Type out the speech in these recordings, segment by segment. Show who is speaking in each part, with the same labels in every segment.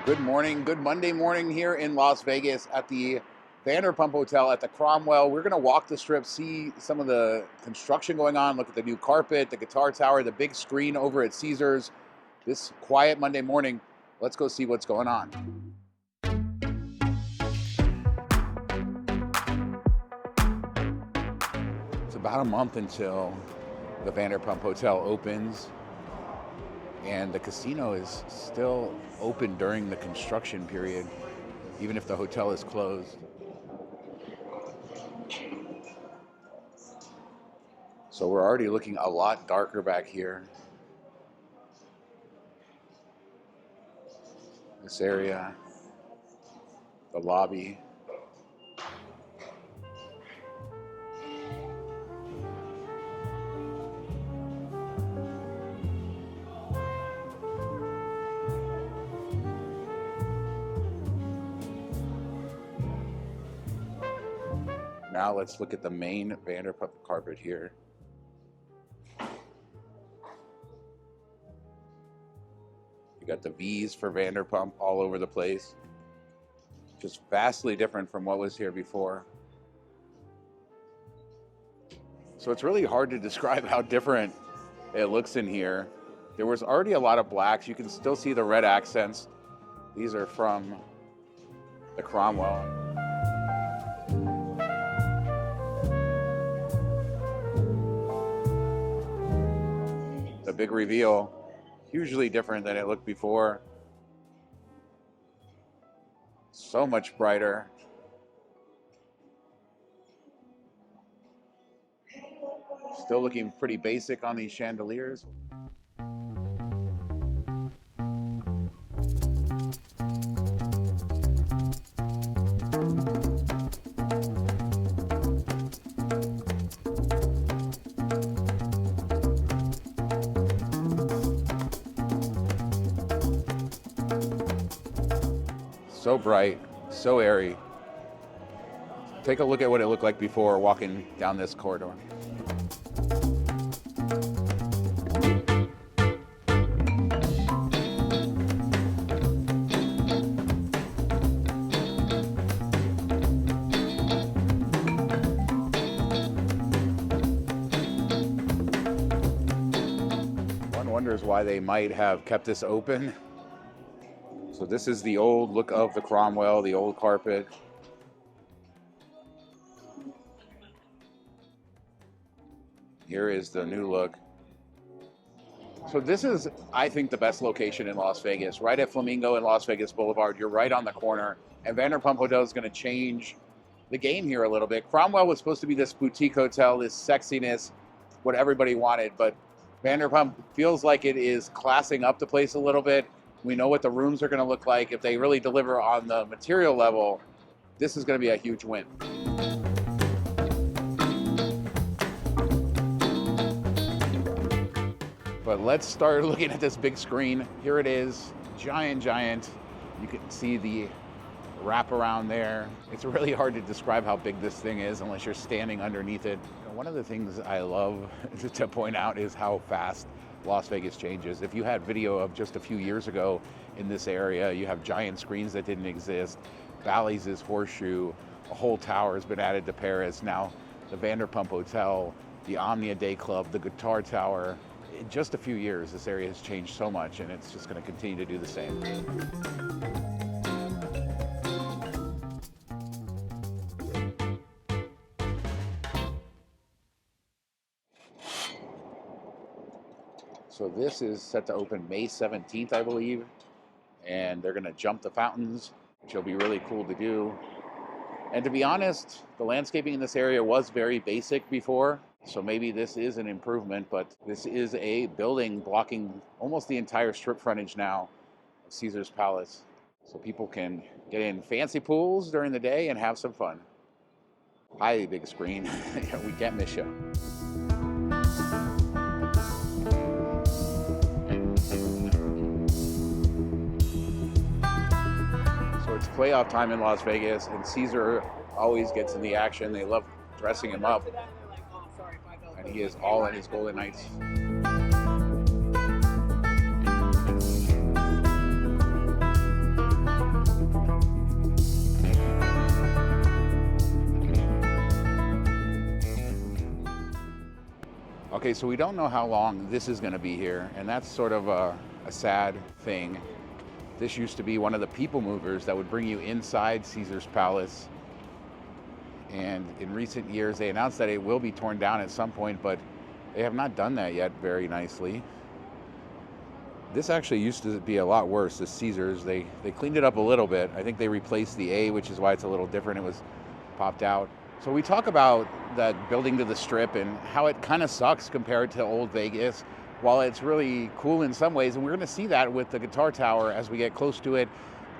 Speaker 1: Good morning, good Monday morning here in Las Vegas at the Vanderpump Hotel at the Cromwell. We're going to walk the strip, see some of the construction going on, look at the new carpet, the guitar tower, the big screen over at Caesars. This quiet Monday morning, let's go see what's going on. It's about a month until the Vanderpump Hotel opens, and the casino is still open during the construction period, even if the hotel is closed. So we're already looking a lot darker back here. This area, the lobby. Now let's look at the main Vanderpump carpet here. You got the V's for Vanderpump all over the place. Just vastly different from what was here before. So it's really hard to describe how different it looks in here. There was already a lot of blacks. You can still see the red accents. These are from the Cromwell. The big reveal, hugely different than it looked before. So much brighter. Still looking pretty basic on these chandeliers. So bright, so airy. Take a look at what it looked like before walking down this corridor. One wonders why they might have kept this open. So this is the old look of the Cromwell, the old carpet. Here is the new look. So this is, I think, the best location in Las Vegas, right at Flamingo and Las Vegas Boulevard. You're right on the corner. And Vanderpump Hotel is going to change the game here a little bit. Cromwell was supposed to be this boutique hotel, this sexiness, what everybody wanted. But Vanderpump feels like it is classing up the place a little bit. We know what the rooms are going to look like. If they really deliver on the material level, this is going to be a huge win. But let's start looking at this big screen. Here it is, giant. You can see the wraparound there. It's really hard to describe how big this thing is unless you're standing underneath it. One of the things I love to point out is how fast Las Vegas changes. If you had video of just a few years ago in this area, you have giant screens that didn't exist. Bally's Horseshoe, a whole tower has been added to Paris. Now the Vanderpump Hotel, the Omnia Dayclub, the guitar tower. In just a few years, this area has changed so much, and it's just going to continue to do the same. So this is set to open May 17th, I believe, and they're going to jump the fountains, which will be really cool to do. And to be honest, the landscaping in this area was very basic before, so maybe this is an improvement, but this is a building blocking almost the entire strip frontage now of Caesars Palace. So people can get in fancy pools during the day and have some fun. Highly big screen. We can't miss you. It's playoff time in Las Vegas, and Caesar always gets in the action. They love dressing him up, and he is all in his Golden Knights. Okay, so we don't know how long this is going to be here, and that's sort of a sad thing. This used to be one of the people movers that would bring you inside Caesar's Palace. And in recent years, they announced that it will be torn down at some point, but they have not done that yet very nicely. This actually used to be a lot worse, the Caesars. They cleaned it up a little bit. I think they replaced the A, which is why it's a little different. It was popped out. So we talk about that building to the Strip and how it kind of sucks compared to old Vegas, while it's really cool in some ways. And we're going to see that with the Guitar Tower as we get close to it.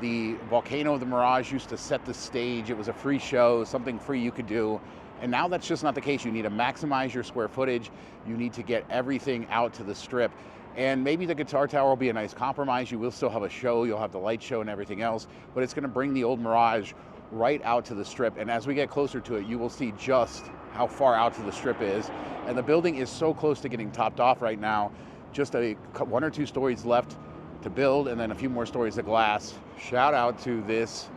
Speaker 1: The volcano of the Mirage used to set the stage. It was a free show, something free you could do. And now that's just not the case. You need to maximize your square footage. You need to get everything out to the Strip. And maybe the Guitar Tower will be a nice compromise. You will still have a show. You'll have the light show and everything else. But it's going to bring the old Mirage right out to the Strip, and as we get closer to it, you will see just how far out to the Strip is. And the building is so close to getting topped off right now. Just one or two stories left to build, and then a few more stories of glass. Shout out to this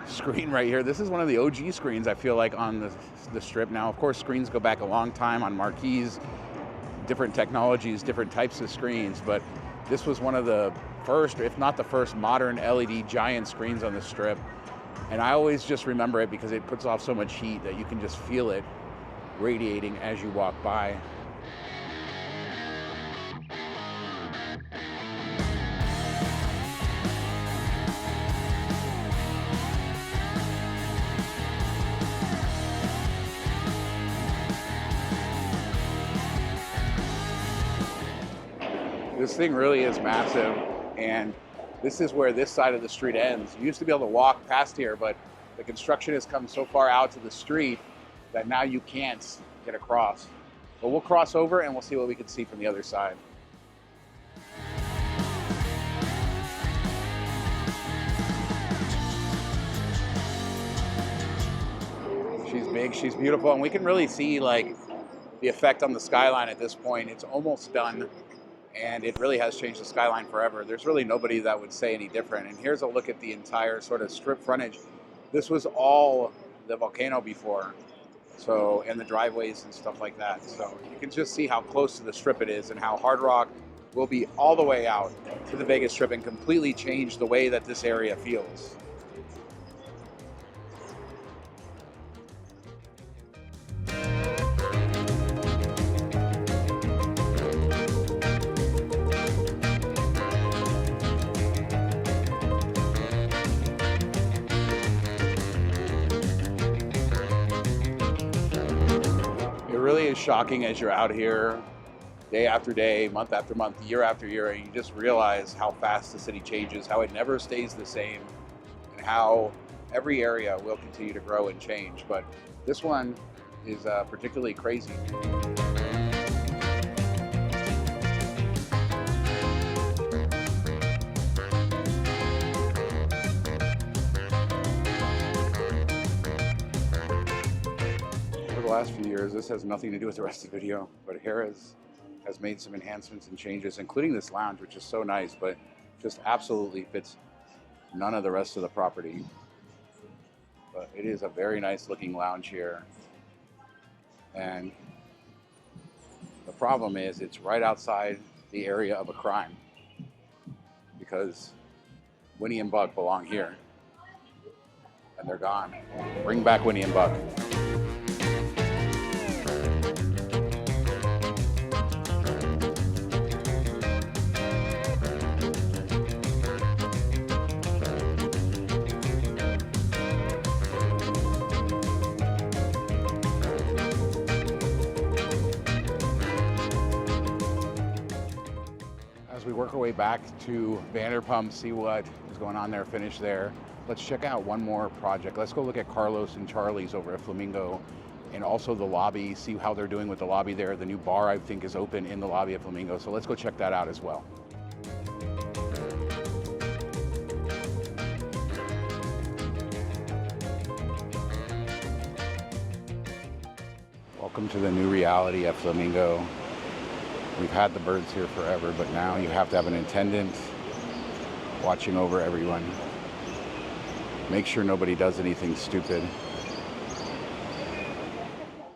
Speaker 1: screen right here. This is one of the OG screens, I feel like, on the Strip. Now, of course, screens go back a long time on marquees, different technologies, different types of screens, but this was one of the first, if not the first, modern LED giant screens on the Strip. And I always just remember it because it puts off so much heat that you can just feel it radiating as you walk by. This thing really is massive, and this is where this side of the street ends. You used to be able to walk past here, but the construction has come so far out to the street that now you can't get across. But we'll cross over and we'll see what we can see from the other side. She's big, she's beautiful, and we can really see like the effect on the skyline at this point. It's almost done. And it really has changed the skyline forever. There's really nobody that would say any different. And here's a look at the entire sort of Strip frontage. This was all the volcano before, so, and the driveways and stuff like that. So you can just see how close to the Strip it is and how Hard Rock will be all the way out to the Vegas Strip and completely change the way that this area feels. Really is shocking as you're out here day after day, month after month, year after year, and you just realize how fast the city changes, how it never stays the same, and how every area will continue to grow and change. But this one is particularly crazy. The last few years, this has nothing to do with the rest of the video, but Harrah has made some enhancements and changes, including this lounge, which is so nice, but just absolutely fits none of the rest of the property. But it is a very nice looking lounge here. And the problem is it's right outside the area of a crime, because Winnie and Buck belong here, and they're gone. Bring back Winnie and Buck. We work our way back to Vanderpump, see what is going on there, finish there. Let's check out one more project. Let's go look at Carlos and Charlie's over at Flamingo, and also the lobby, see how they're doing with the lobby there. The new bar, I think, is open in the lobby of Flamingo, so let's go check that out as well. Welcome to the new reality at Flamingo. We've had the birds here forever, but now you have to have an attendant watching over everyone. Make sure nobody does anything stupid.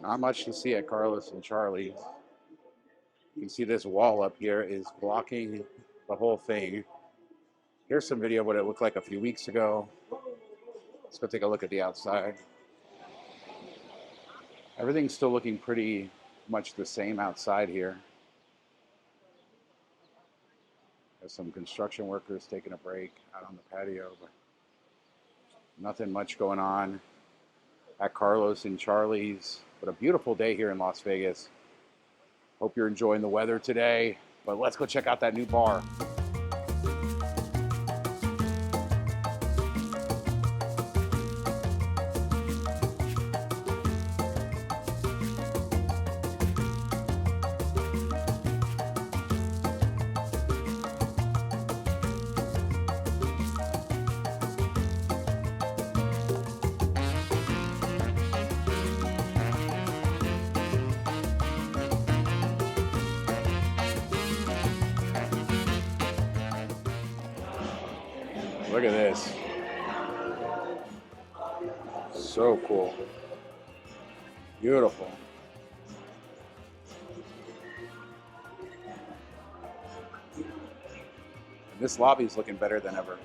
Speaker 1: Not much to see at Carlos and Charlie. You can see this wall up here is blocking the whole thing. Here's some video of what it looked like a few weeks ago. Let's go take a look at the outside. Everything's still looking pretty much the same outside here. There's some construction workers taking a break out on the patio, but nothing much going on at Carlos and Charlie's. But a beautiful day here in Las Vegas. Hope you're enjoying the weather today, but let's go check out that new bar. Look at this. So cool. Beautiful. And this lobby is looking better than ever.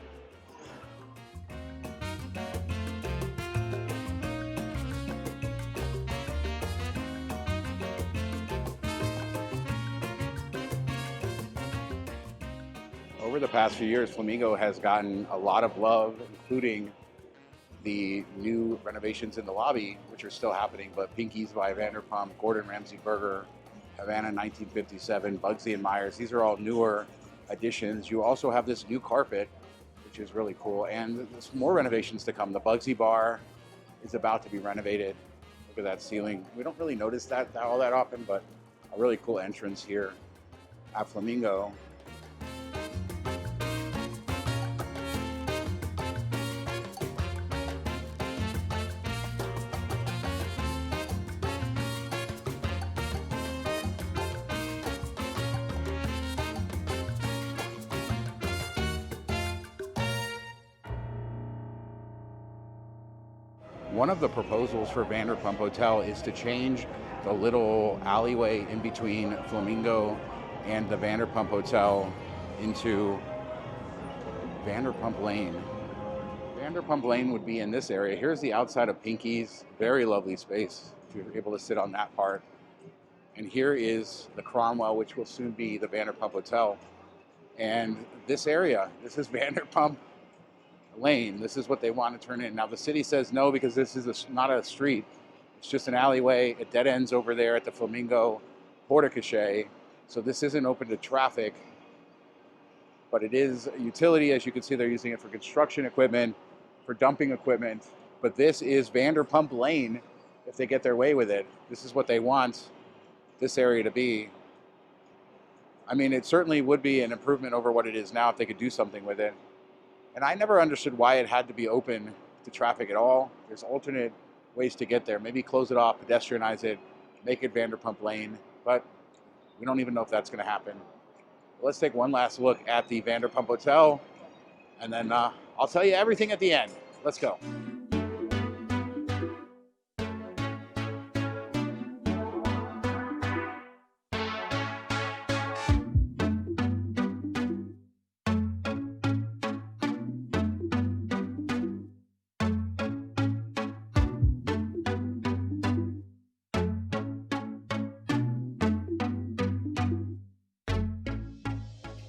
Speaker 1: Over the past few years, Flamingo has gotten a lot of love, including the new renovations in the lobby, which are still happening, but Pinky's by Vanderpump, Gordon Ramsay Burger, Havana 1957, Bugsy and Myers. These are all newer additions. You also have this new carpet, which is really cool, and there's more renovations to come. The Bugsy bar is about to be renovated. Look at that ceiling. We don't really notice that all that often, but a really cool entrance here at Flamingo. One of the proposals for Vanderpump Hotel is to change the little alleyway in between Flamingo and the Vanderpump Hotel into Vanderpump Lane. Vanderpump Lane would be in this area. Here's the outside of Pinky's. Very lovely space if you're able to sit on that part. And here is the Cromwell, which will soon be the Vanderpump Hotel. And this area, this is Vanderpump Lane. This is what they want to turn in. Now the city says no, because this is not a street. It's just an alleyway. It dead ends over there at the Flamingo Porte-Cochere. So this isn't open to traffic, but it is a utility. As you can see, they're using it for construction equipment, for dumping equipment. But this is Vanderpump Lane if they get their way with it. This is what they want this area to be. I mean, it certainly would be an improvement over what it is now if they could do something with it. And I never understood why it had to be open to traffic at all. There's alternate ways to get there. Maybe close it off, pedestrianize it, make it Vanderpump Lane. But we don't even know if that's going to happen. Let's take one last look at the Vanderpump Hotel, and then I'll tell you everything at the end. Let's go.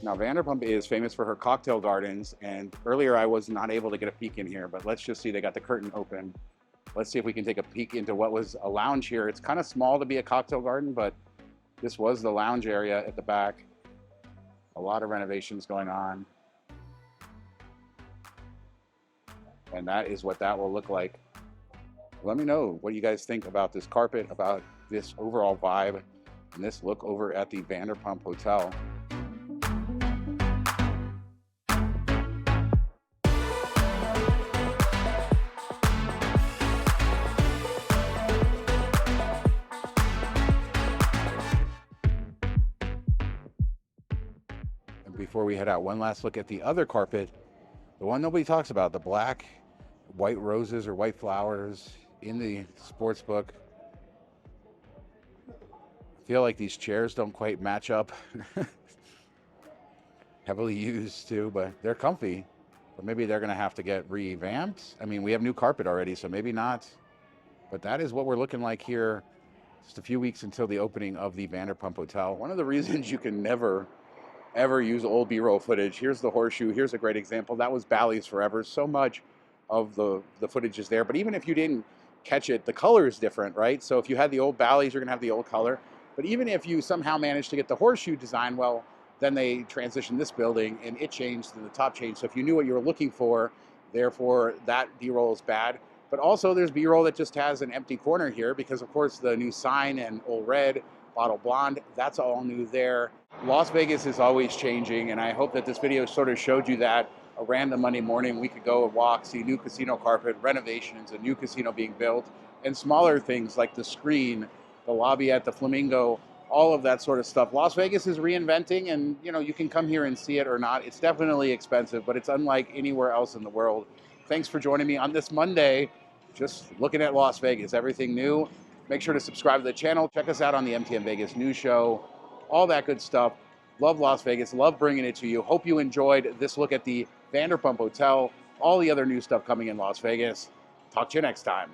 Speaker 1: Now, Vanderpump is famous for her cocktail gardens, and earlier I was not able to get a peek in here, but let's just see, they got the curtain open. Let's see if we can take a peek into what was a lounge here. It's kind of small to be a cocktail garden, but this was the lounge area at the back. A lot of renovations going on. And that is what that will look like. Let me know what you guys think about this carpet, about this overall vibe, and this look over at the Vanderpump Hotel. Before we head out, one last look at the other carpet, the one nobody talks about, the black, white roses or white flowers in the sports book. feel like these chairs don't quite match up. Heavily used too, but they're comfy. But maybe they're gonna have to get revamped. I mean, we have new carpet already, so maybe not. But that is what we're looking like here, just a few weeks until the opening of the Vanderpump Hotel. One of the reasons you can never, ever use old B-roll footage. Here's the horseshoe. Here's a great example. That was Bally's forever. So much of the footage is there. But even if you didn't catch it, the color is different, right? So if you had the old Bally's, you're gonna have the old color. But even if you somehow managed to get the horseshoe design, well, then they transitioned this building and it changed and the top changed. So if you knew what you were looking for, therefore that B-roll is bad. But also there's B-roll that just has an empty corner here because of course the new sign and Old Red, Bottle Blonde, that's all new there. Las Vegas is always changing, and I hope that this video sort of showed you that a random Monday morning we could go and walk, see new casino carpet, renovations, a new casino being built, and smaller things like the screen, the lobby at the Flamingo, all of that sort of stuff. Las Vegas is reinventing, and you know, you can come here and see it or not. It's definitely expensive, but it's unlike anywhere else in the world. Thanks for joining me on this Monday, just looking at Las Vegas, everything new. Make sure to subscribe to the channel. Check us out on the MTM Vegas news show, all that good stuff. Love Las Vegas, love bringing it to you. Hope you enjoyed this look at the Vanderpump Hotel, all the other new stuff coming in Las Vegas. Talk to you next time.